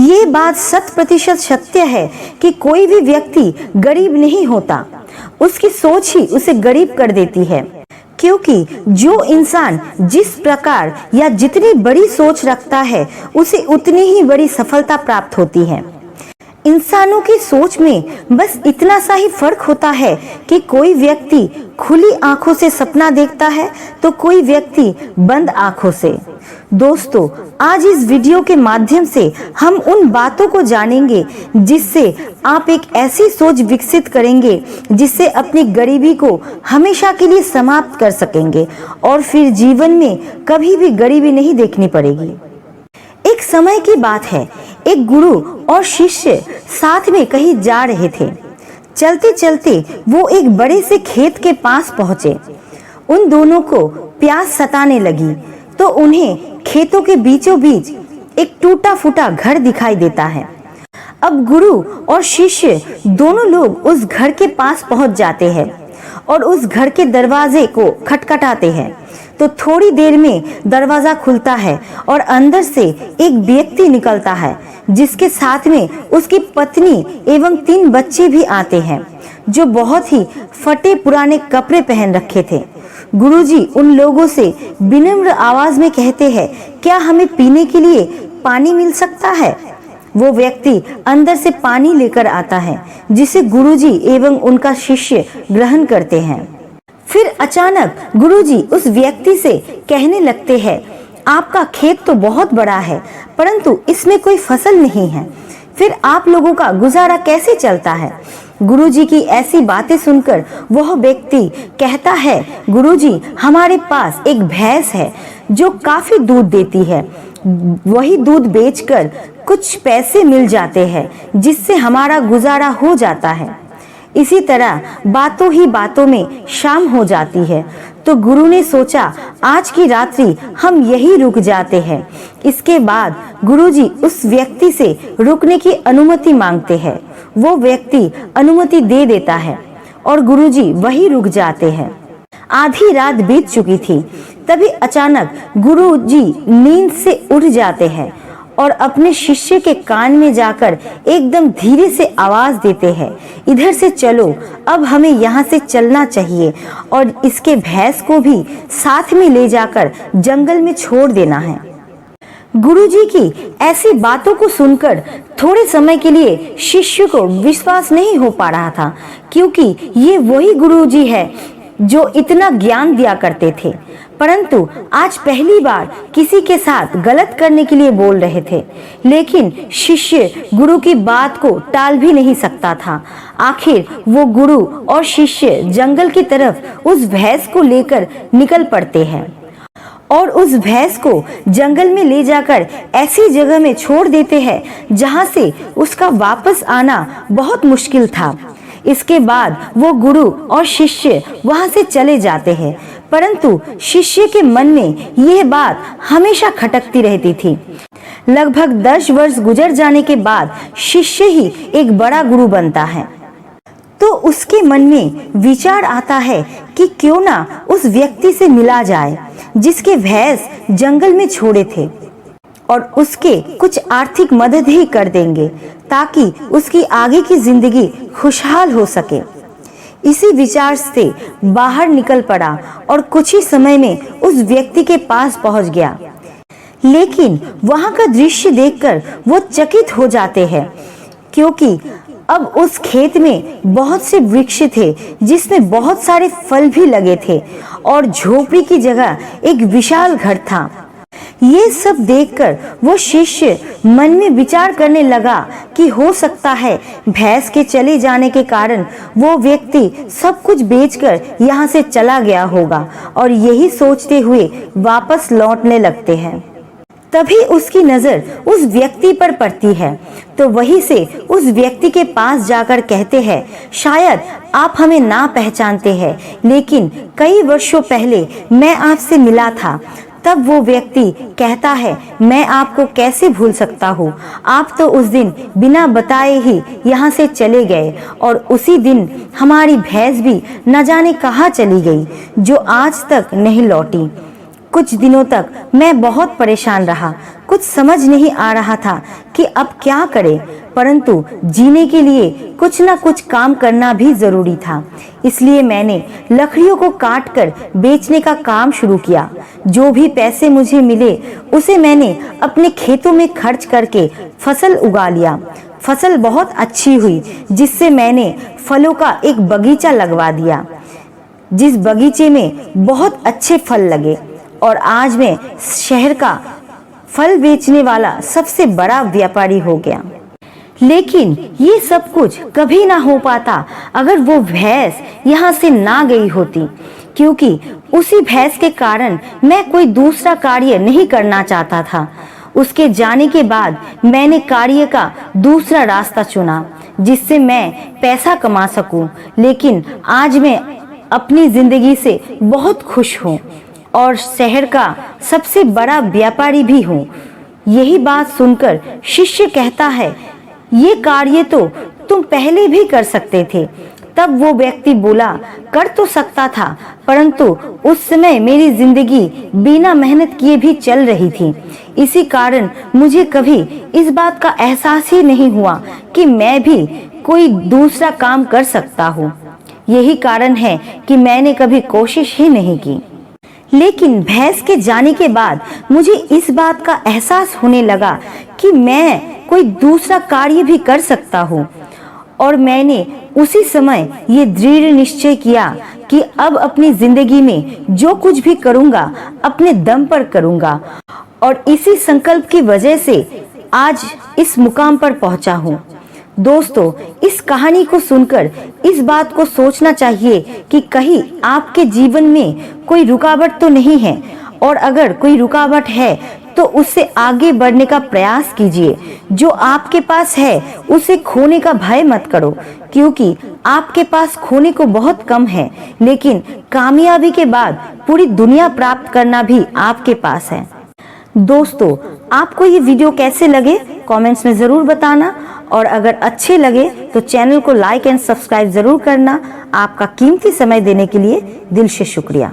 ये बात 100% सत्य है कि कोई भी व्यक्ति गरीब नहीं होता, उसकी सोच ही उसे गरीब कर देती है। क्योंकि जो इंसान जिस प्रकार या जितनी बड़ी सोच रखता है, उसे उतनी ही बड़ी सफलता प्राप्त होती है। इंसानों की सोच में बस इतना सा ही फर्क होता है कि कोई व्यक्ति खुली आंखों से सपना देखता है तो कोई व्यक्ति बंद आंखों से। दोस्तों, आज इस वीडियो के माध्यम से हम उन बातों को जानेंगे जिससे आप एक ऐसी सोच विकसित करेंगे जिससे अपनी गरीबी को हमेशा के लिए समाप्त कर सकेंगे और फिर जीवन में कभी भी गरीबी नहीं देखनी पड़ेगी। एक समय की बात है, एक गुरु और शिष्य साथ में कहीं जा रहे थे। चलते चलते वो एक बड़े से खेत के पास पहुंचे। उन दोनों को प्यास सताने लगी तो उन्हें खेतों के बीचों बीच एक टूटा फूटा घर दिखाई देता है। अब गुरु और शिष्य दोनों लोग उस घर के पास पहुंच जाते हैं और उस घर के दरवाजे को खटखटाते हैं। तो थोड़ी देर में दरवाजा खुलता है और अंदर से एक व्यक्ति निकलता है जिसके साथ में उसकी पत्नी एवं 3 बच्चे भी आते हैं जो बहुत ही फटे पुराने कपड़े पहन रखे थे। गुरुजी उन लोगों से विनम्र आवाज में कहते हैं, क्या हमें पीने के लिए पानी मिल सकता है? वो व्यक्ति अंदर से पानी लेकर आता है जिसे गुरुजी एवं उनका शिष्य ग्रहण करते हैं। फिर अचानक गुरुजी उस व्यक्ति से कहने लगते हैं, आपका खेत तो बहुत बड़ा है परंतु इसमें कोई फसल नहीं है, फिर आप लोगों का गुजारा कैसे चलता है? गुरुजी की ऐसी बातें सुनकर वह व्यक्ति कहता है, गुरुजी हमारे पास एक भैंस है जो काफी दूध देती है, वही दूध बेचकर कुछ पैसे मिल जाते हैं जिससे हमारा गुजारा हो जाता है। इसी तरह बातों ही बातों में शाम हो जाती है तो गुरु ने सोचा आज की रात्रि हम यही रुक जाते हैं। इसके बाद गुरुजी उस व्यक्ति से रुकने की अनुमति मांगते हैं। वो व्यक्ति अनुमति दे देता है और गुरुजी वही रुक जाते हैं। आधी रात बीत चुकी थी, तभी अचानक गुरुजी नींद से उठ जाते हैं और अपने शिष्य के कान में जाकर एकदम धीरे से आवाज देते हैं, इधर से चलो, अब हमें यहाँ से चलना चाहिए और इसके भैंस को भी साथ में ले जाकर जंगल में छोड़ देना है। गुरुजी की ऐसी बातों को सुनकर थोड़े समय के लिए शिष्य को विश्वास नहीं हो पा रहा था, क्योंकि ये वही गुरुजी है जो इतना ज्ञान दिया करते थे, परंतु आज पहली बार किसी के साथ गलत करने के लिए बोल रहे थे। लेकिन शिष्य गुरु की बात को टाल भी नहीं सकता था। आखिर वो गुरु और शिष्य जंगल की तरफ उस भैंस को लेकर निकल पड़ते हैं और उस भैंस को जंगल में ले जाकर ऐसी जगह में छोड़ देते हैं जहां से उसका वापस आना बहुत मुश्किल था। इसके बाद वो गुरु और शिष्य वहां से चले जाते हैं, परंतु शिष्य के मन में यह बात हमेशा खटकती रहती थी। लगभग 10 वर्ष गुजर जाने के बाद शिष्य ही एक बड़ा गुरु बनता है तो उसके मन में विचार आता है कि क्यों ना उस व्यक्ति से मिला जाए जिसके भैंस जंगल में छोड़े थे और उसके कुछ आर्थिक मदद ही कर देंगे ताकि उसकी आगे की जिंदगी खुशहाल हो सके। इसी विचार से बाहर निकल पड़ा और कुछ ही समय में उस व्यक्ति के पास पहुंच गया। लेकिन वहां का दृश्य देखकर वो चकित हो जाते हैं, क्योंकि अब उस खेत में बहुत से वृक्ष थे जिसमें बहुत सारे फल भी लगे थे और झोपड़ी की जगह एक विशाल घर था। ये सब देखकर वो शिष्य मन में विचार करने लगा कि हो सकता है भैंस के चले जाने के कारण वो व्यक्ति सब कुछ बेचकर यहाँ से चला गया होगा और यही सोचते हुए वापस लौटने लगते हैं। तभी उसकी नजर उस व्यक्ति पर पड़ती है तो वहीं से उस व्यक्ति के पास जाकर कहते हैं, शायद आप हमें ना पहचानते हैं, लेकिन कई वर्षों पहले मैं आपसे मिला था। तब वो व्यक्ति कहता है, मैं आपको कैसे भूल सकता हूँ, आप तो उस दिन बिना बताए ही यहाँ से चले गए और उसी दिन हमारी भैंस भी न जाने कहाँ चली गई जो आज तक नहीं लौटी। कुछ दिनों तक मैं बहुत परेशान रहा। कुछ समझ नहीं आ रहा था कि अब क्या करें, परंतु जीने के लिए कुछ ना कुछ काम करना भी जरूरी था। इसलिए मैंने लकड़ियों को काटकर बेचने का काम शुरू किया। जो भी पैसे मुझे मिले उसे मैंने अपने खेतों में खर्च करके फसल उगा लिया। फसल बहुत अच्छी हुई, जिससे मैंने फलों का एक बगीचा लगवा दिया, जिस बगीचे में बहुत अच्छे फल लगे और आज मैं शहर का फल बेचने वाला सबसे बड़ा व्यापारी हो गया। लेकिन ये सब कुछ कभी ना हो पाता अगर वो भैंस यहाँ से ना गई होती, क्योंकि उसी भैंस के कारण मैं कोई दूसरा कार्य नहीं करना चाहता था। उसके जाने के बाद मैंने कार्य का दूसरा रास्ता चुना, जिससे मैं पैसा कमा सकूं। लेकिन आज मैं अपनी जिंदगी से बहुत खुश हूँ और शहर का सबसे बड़ा व्यापारी भी हूँ। यही बात सुनकर शिष्य कहता है, ये कार्य तो तुम पहले भी कर सकते थे। तब वो व्यक्ति बोला, कर तो सकता था, परंतु उस समय मेरी जिंदगी बिना मेहनत किए भी चल रही थी। इसी कारण मुझे कभी इस बात का एहसास ही नहीं हुआ कि मैं भी कोई दूसरा काम कर सकता हूँ। यही कारण है कि मैंने कभी कोशिश ही नहीं की। लेकिन भैंस के जाने के बाद मुझे इस बात का एहसास होने लगा कि मैं कोई दूसरा कार्य भी कर सकता हूँ, और मैंने उसी समय ये दृढ़ निश्चय किया कि अब अपनी जिंदगी में जो कुछ भी करूँगा अपने दम पर करूँगा। और इसी संकल्प की वजह से आज इस मुकाम पर पहुँचा हूँ। दोस्तों, इस कहानी को सुनकर इस बात को सोचना चाहिए कि कहीं आपके जीवन में कोई रुकावट तो नहीं है, और अगर कोई रुकावट है तो उससे आगे बढ़ने का प्रयास कीजिए। जो आपके पास है उसे खोने का भय मत करो, क्योंकि आपके पास खोने को बहुत कम है, लेकिन कामयाबी के बाद पूरी दुनिया प्राप्त करना भी आपके पास है। दोस्तों, आपको ये वीडियो कैसे लगे कमेंट्स में ज़रूर बताना, और अगर अच्छे लगे तो चैनल को लाइक एंड सब्सक्राइब ज़रूर करना। आपका कीमती समय देने के लिए दिल से शुक्रिया।